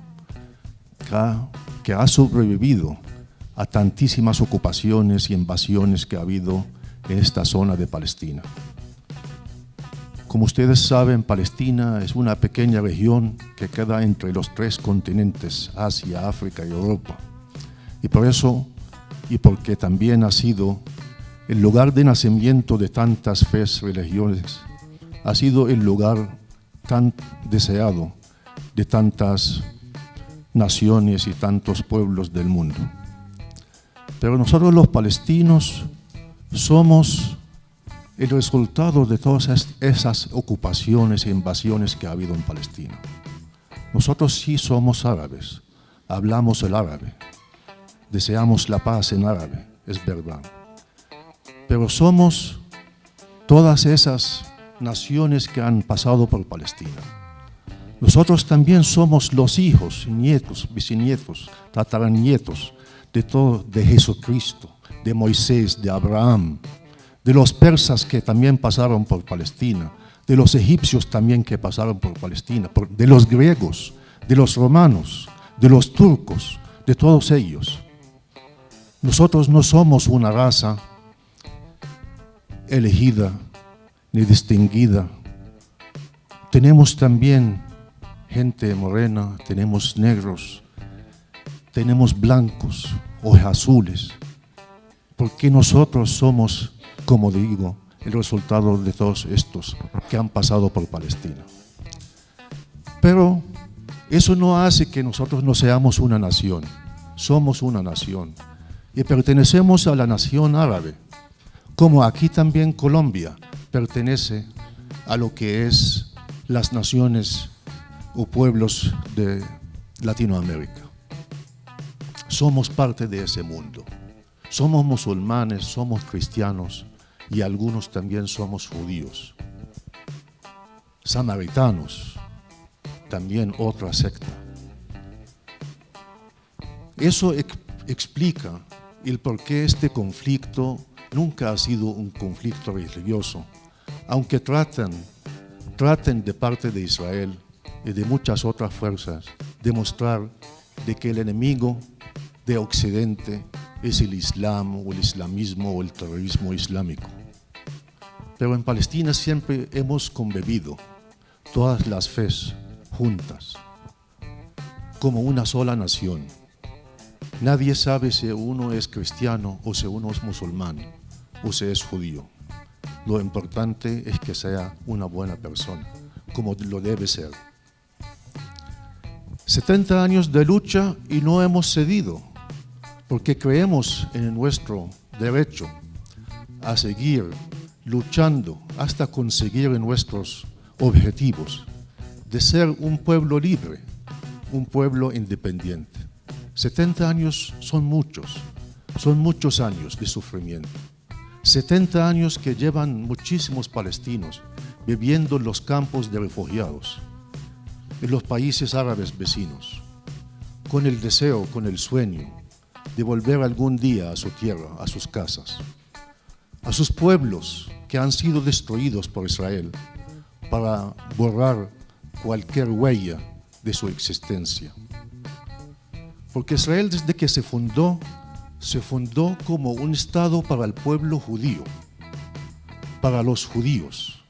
que ha sobrevivido a tantísimas ocupaciones y invasiones que ha habido en esta zona de Palestina. Como ustedes saben, Palestina es una pequeña región que queda entre los 3 continentes, Asia, África y Europa. Y por eso, y porque también ha sido el lugar de nacimiento de tantas fes, religiones, ha sido el lugar tan deseado de tantas naciones y tantos pueblos del mundo. Pero nosotros los palestinos somos el resultado de todas esas ocupaciones e invasiones que ha habido en Palestina. Nosotros sí somos árabes, hablamos el árabe, deseamos la paz en árabe, es verdad. Pero somos todas esas naciones que han pasado por Palestina. Nosotros también somos los hijos, nietos, bisnietos, tataranietos de Jesucristo, de Moisés, de Abraham, de los persas que también pasaron por Palestina, de los egipcios también que pasaron por Palestina, de los griegos, de los romanos, de los turcos, de todos ellos. Nosotros no somos una raza elegida ni distinguida. Tenemos también gente morena, tenemos negros, tenemos blancos, ojos azules, porque nosotros somos, como digo, el resultado de todos estos que han pasado por Palestina. Pero eso no hace que nosotros no seamos una nación. Somos una nación y pertenecemos a la nación árabe, como aquí también Colombia pertenece a lo que es las naciones o pueblos de Latinoamérica. Somos parte de ese mundo. Somos musulmanes, somos cristianos y algunos también somos judíos. Samaritanos, también otra secta. Eso explica el por qué este conflicto nunca ha sido un conflicto religioso, aunque traten de parte de Israel y de muchas otras fuerzas demostrar de que el enemigo de Occidente es el Islam o el islamismo o el terrorismo islámico. Pero en Palestina siempre hemos convivido todas las fes juntas. como una sola nación. Nadie sabe si uno es cristiano o si uno es musulmán o si es judío. Lo importante es que sea una buena persona, como lo debe ser. 70 años de lucha y no hemos cedido, porque creemos en nuestro derecho a seguir luchando hasta conseguir nuestros objetivos de ser un pueblo libre, un pueblo independiente. 70 años son muchos años de sufrimiento. 70 años que llevan muchísimos palestinos viviendo en los campos de refugiados, en los países árabes vecinos, con el deseo, con el sueño de volver algún día a su tierra, a sus casas, a sus pueblos que han sido destruidos por Israel para borrar cualquier huella de su existencia. Porque Israel, desde que se fundó como un Estado para el pueblo judío, para los judíos.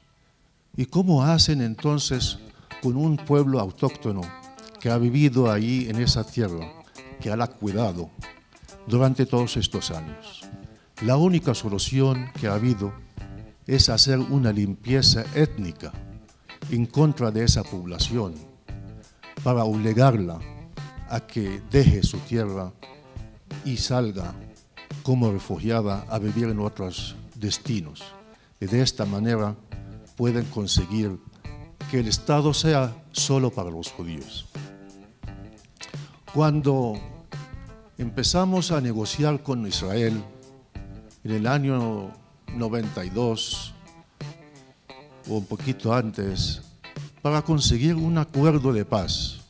¿Y cómo hacen entonces con un pueblo autóctono que ha vivido ahí en esa tierra, que la ha cuidado durante todos estos años? La única solución que ha habido es hacer una limpieza étnica en contra de esa población para obligarla a que deje su tierra y salga como refugiada a vivir en otros destinos. Y de esta manera pueden conseguir que el Estado sea solo para los judíos. Cuando empezamos a negociar con Israel en el año 92 o un poquito antes, para conseguir un acuerdo de paz,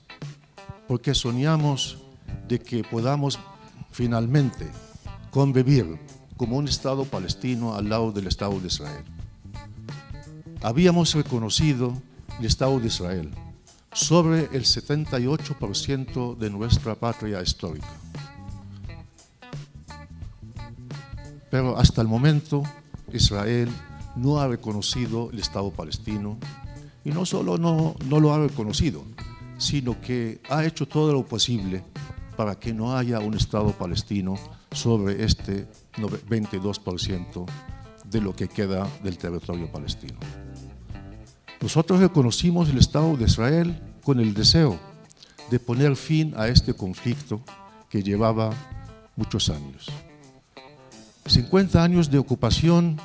porque soñamos de que podamos finalmente convivir como un Estado palestino al lado del Estado de Israel. Habíamos reconocido el Estado de Israel sobre el 78% de nuestra patria histórica. Pero hasta el momento Israel no ha reconocido el Estado palestino, y no solo no lo ha reconocido, sino que ha hecho todo lo posible para que no haya un Estado palestino sobre este 22% de lo que queda del territorio palestino. Nosotros reconocimos el Estado de Israel con el deseo de poner fin a este conflicto que llevaba muchos años. 50 años de ocupación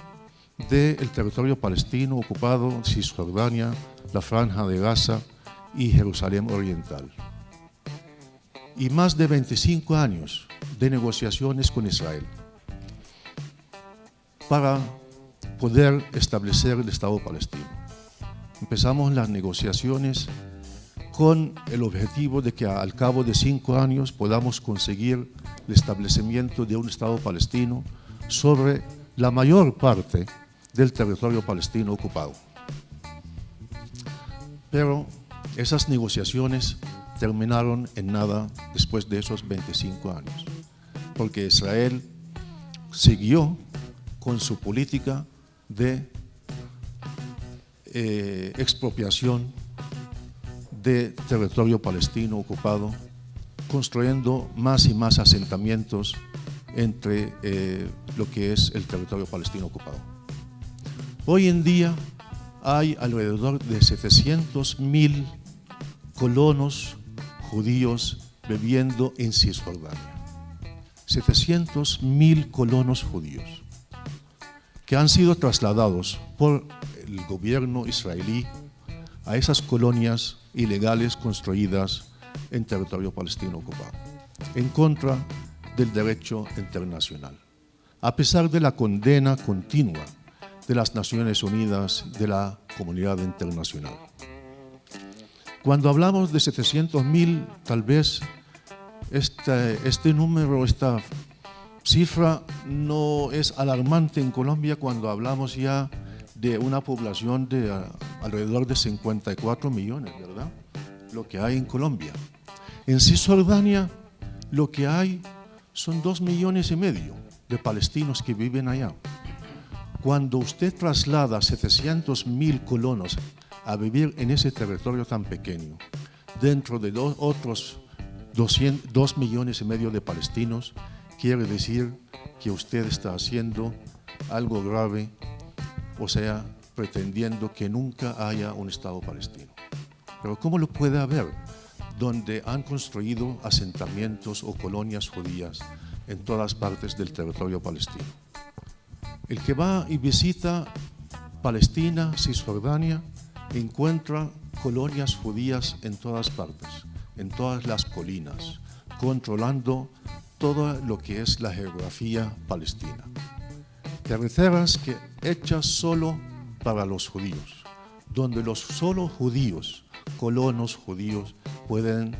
del territorio palestino ocupado, Cisjordania, la Franja de Gaza y Jerusalén Oriental. Y más de 25 años de negociaciones con Israel para poder establecer el Estado palestino. Empezamos las negociaciones con el objetivo de que al cabo de 5 años podamos conseguir el establecimiento de un Estado palestino sobre la mayor parte del territorio palestino ocupado. Pero esas negociaciones terminaron en nada después de esos 25 años, porque Israel siguió con su política de expropiación de territorio palestino ocupado, construyendo más y más asentamientos entre lo que es el territorio palestino ocupado. Hoy en día hay alrededor de 700.000 colonos judíos viviendo en Cisjordania. 700.000 colonos judíos que han sido trasladados por el gobierno israelí a esas colonias ilegales construidas en territorio palestino ocupado, en contra del derecho internacional, a pesar de la condena continua de las Naciones Unidas, de la comunidad internacional. Cuando hablamos de 700.000, tal vez este número, esta cifra no es alarmante en Colombia cuando hablamos ya de una población de alrededor de 54 millones, ¿verdad? Lo que hay en Colombia. En Cisjordania lo que hay son 2,5 millones de palestinos que viven allá. Cuando usted traslada 700.000 colonos a vivir en ese territorio tan pequeño, dentro de otros 2,5 millones de palestinos, quiere decir que usted está haciendo algo grave, o sea, pretendiendo que nunca haya un Estado palestino. Pero ¿cómo lo puede haber? Donde han construido asentamientos o colonias judías en todas partes del territorio palestino. El que va y visita Palestina, Cisjordania, encuentra colonias judías en todas partes, en todas las colinas, controlando todo lo que es la geografía palestina. Carreteras que hechas solo para los judíos, donde los solo judíos, colonos judíos, pueden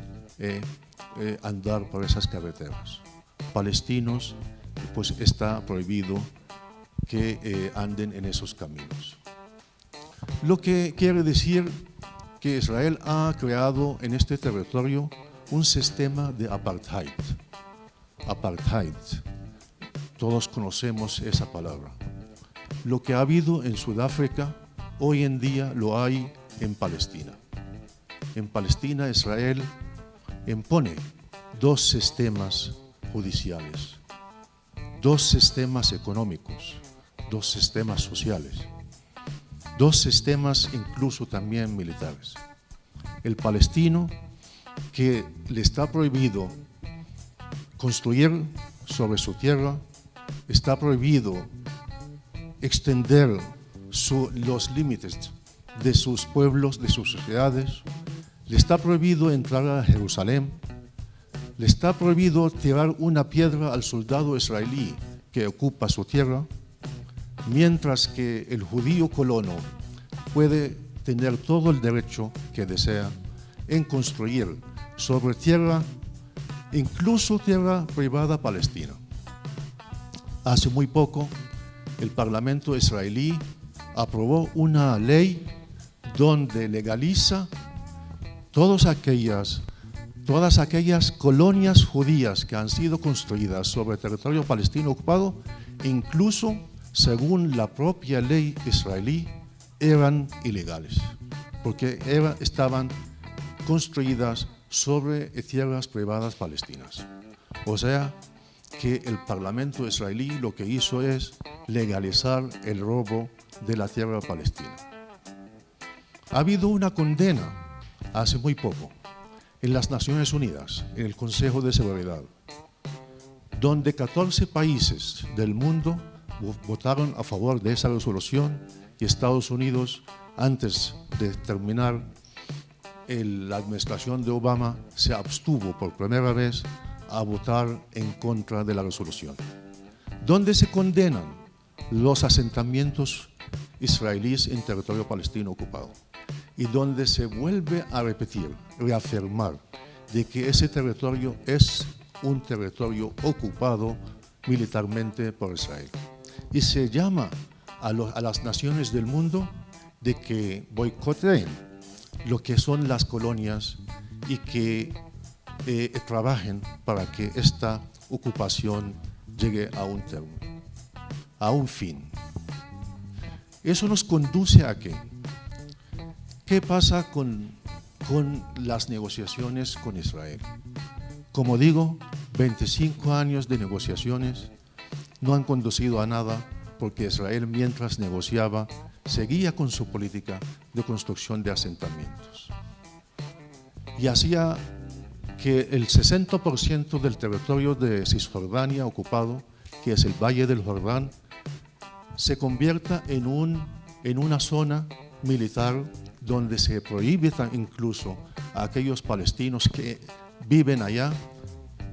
andar por esas carreteras. Palestinos, pues está prohibido que anden en esos caminos. Lo que quiere decir que Israel ha creado en este territorio un sistema de apartheid. Apartheid, todos conocemos esa palabra. Lo que ha habido en Sudáfrica, hoy en día lo hay en Palestina. En Palestina, Israel impone 2 sistemas judiciales, 2 sistemas económicos, 2 sistemas sociales, 2 sistemas incluso también militares. El palestino, que le está prohibido construir sobre su tierra, está prohibido extender los límites de sus pueblos, de sus sociedades, le está prohibido entrar a Jerusalén, le está prohibido tirar una piedra al soldado israelí que ocupa su tierra, mientras que el judío colono puede tener todo el derecho que desea en construir sobre tierra, incluso tierra privada palestina. Hace muy poco, el Parlamento israelí aprobó una ley donde legaliza todas aquellas colonias judías que han sido construidas sobre el territorio palestino ocupado, incluso según la propia ley israelí, eran ilegales, porque estaban construidas sobre tierras privadas palestinas. O sea, que el Parlamento israelí lo que hizo es legalizar el robo de la tierra palestina. Ha habido una condena hace muy poco en las Naciones Unidas, en el Consejo de Seguridad, donde 14 países del mundo votaron a favor de esa resolución y Estados Unidos, antes de terminar la administración de Obama, se abstuvo por primera vez a votar en contra de la resolución, donde se condenan los asentamientos israelíes en territorio palestino ocupado y donde se vuelve a repetir, reafirmar de que ese territorio es un territorio ocupado militarmente por Israel. Y se llama a las naciones del mundo de que boicoteen lo que son las colonias y que trabajen para que esta ocupación llegue a un término, a un fin. Eso nos conduce a qué? ¿Qué pasa con las negociaciones con Israel? Como digo, 25 años de negociaciones no han conducido a nada, porque Israel, mientras negociaba, seguía con su política de construcción de asentamientos. Y hacía que el 60% del territorio de Cisjordania ocupado, que es el Valle del Jordán, se convierta en una zona militar donde se prohíbe incluso a aquellos palestinos que viven allá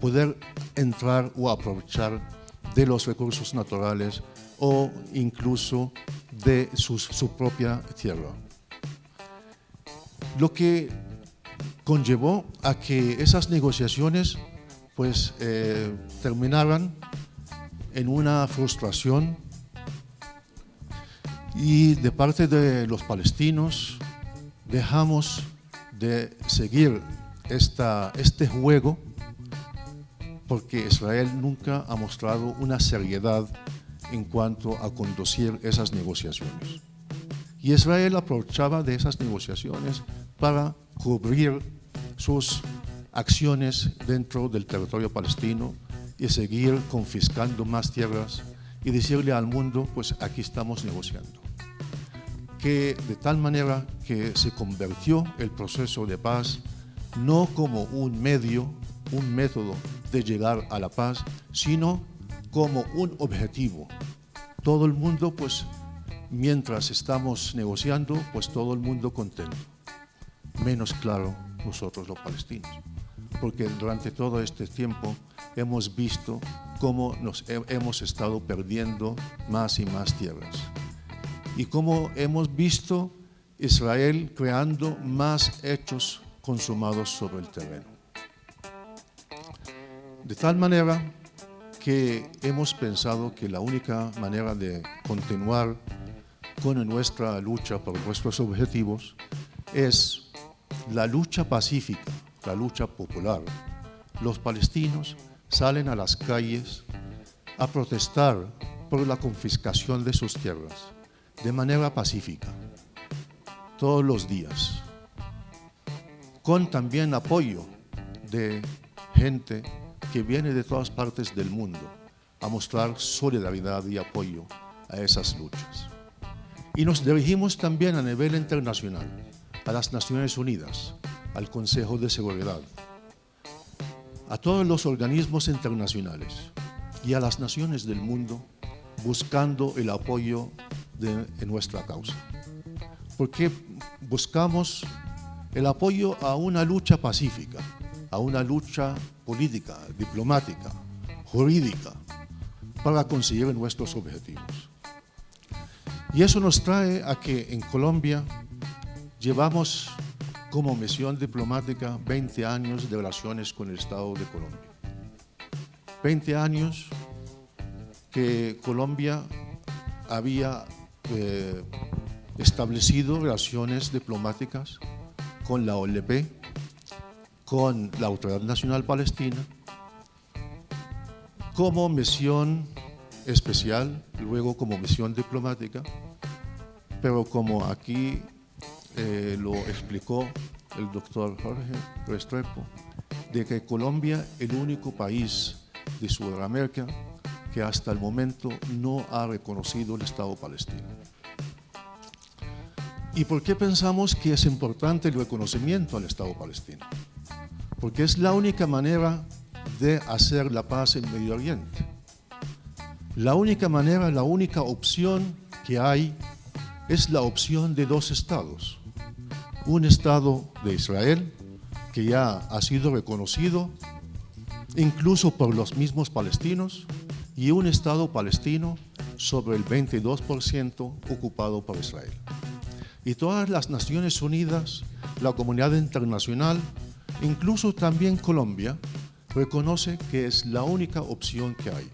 poder entrar o aprovechar de los recursos naturales o incluso de su propia tierra. Lo que conllevó a que esas negociaciones pues terminaran en una frustración, y de parte de los palestinos dejamos de seguir este juego, porque Israel nunca ha mostrado una seriedad en cuanto a conducir esas negociaciones. Y Israel aprovechaba de esas negociaciones para cubrir sus acciones dentro del territorio palestino y seguir confiscando más tierras y decirle al mundo, pues aquí estamos negociando. Que de tal manera que se convirtió el proceso de paz no como un medio, un método de llegar a la paz, sino como un objetivo. Todo el mundo, pues, mientras estamos negociando, pues todo el mundo contento. Menos claro nosotros los palestinos, porque durante todo este tiempo hemos visto cómo hemos estado perdiendo más y más tierras y cómo hemos visto Israel creando más hechos consumados sobre el terreno. De tal manera que hemos pensado que la única manera de continuar con nuestra lucha por nuestros objetivos es la lucha pacífica, la lucha popular. Los palestinos salen a las calles a protestar por la confiscación de sus tierras de manera pacífica, todos los días, con también apoyo de gente que viene de todas partes del mundo a mostrar solidaridad y apoyo a esas luchas. Y nos dirigimos también a nivel internacional, a las Naciones Unidas, al Consejo de Seguridad, a todos los organismos internacionales y a las naciones del mundo buscando el apoyo de nuestra causa. Porque buscamos el apoyo a una lucha pacífica, a una lucha política, diplomática, jurídica, para conseguir nuestros objetivos. Y eso nos trae a que en Colombia llevamos como misión diplomática 20 años de relaciones con el Estado de Colombia. 20 años que Colombia había establecido relaciones diplomáticas con la OLP, con la Autoridad Nacional Palestina, como misión especial, luego como misión diplomática, pero como aquí lo explicó el doctor Jorge Restrepo, de que Colombia es el único país de Sudamérica que hasta el momento no ha reconocido el Estado palestino. ¿Y por qué pensamos que es importante el reconocimiento al Estado palestino? Porque es la única manera de hacer la paz en Medio Oriente. La única manera, la única opción que hay es la opción de dos estados. Un estado de Israel, que ya ha sido reconocido incluso por los mismos palestinos, y un estado palestino sobre el 22% ocupado por Israel. Y todas las Naciones Unidas, la comunidad internacional, incluso también Colombia, reconoce que es la única opción que hay.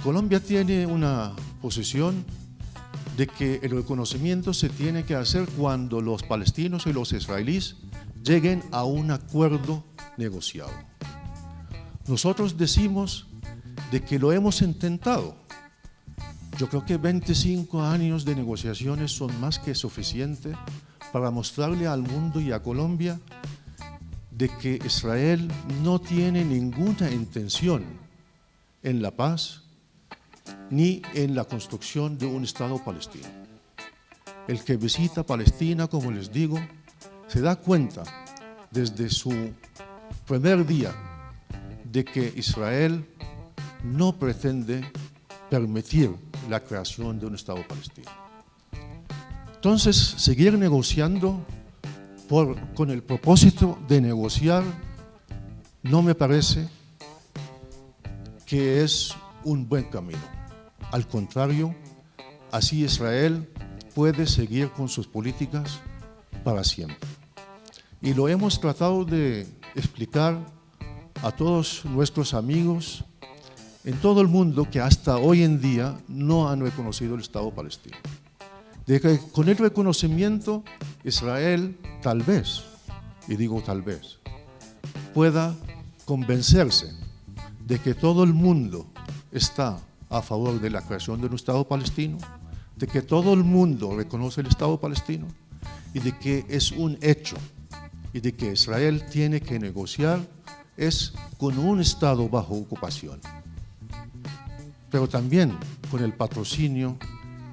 Colombia tiene una posición de que el reconocimiento se tiene que hacer cuando los palestinos y los israelíes lleguen a un acuerdo negociado. Nosotros decimos de que lo hemos intentado. Yo creo que 25 años de negociaciones son más que suficientes para mostrarle al mundo y a Colombia de que Israel no tiene ninguna intención en la paz ni en la construcción de un Estado palestino. El que visita Palestina, como les digo, se da cuenta desde su primer día de que Israel no pretende permitir la creación de un Estado palestino. Entonces, seguir negociando con el propósito de negociar no me parece que es un buen camino. Al contrario, así Israel puede seguir con sus políticas para siempre. Y lo hemos tratado de explicar a todos nuestros amigos en todo el mundo que hasta hoy en día no han reconocido el Estado palestino. De que con el reconocimiento Israel tal vez, y digo tal vez, pueda convencerse de que todo el mundo está a favor de la creación de un Estado palestino, de que todo el mundo reconoce el Estado palestino y de que es un hecho y de que Israel tiene que negociar es con un Estado bajo ocupación, pero también con el patrocinio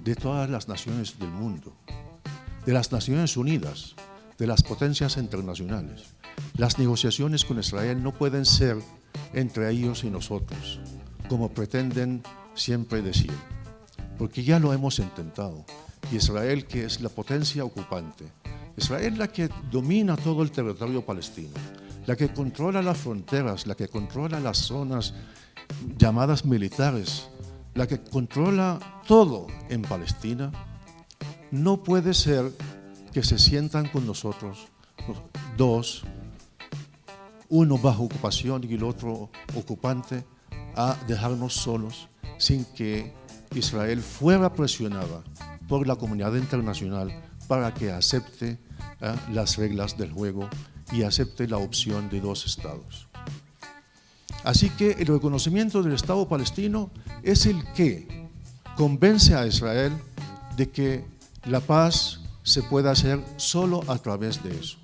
de todas las naciones del mundo, de las Naciones Unidas, de las potencias internacionales. Las negociaciones con Israel no pueden ser entre ellos y nosotros, como pretenden siempre decir, porque ya lo hemos intentado. Y Israel, que es la potencia ocupante, Israel la que domina todo el territorio palestino, la que controla las fronteras, la que controla las zonas llamadas militares, la que controla todo en Palestina, no puede ser que se sientan con nosotros dos, uno bajo ocupación y el otro ocupante, a dejarnos solos sin que Israel fuera presionada por la comunidad internacional para que acepte las reglas del juego y acepte la opción de dos estados. Así que el reconocimiento del Estado palestino es el que convence a Israel de que la paz se puede hacer solo a través de eso.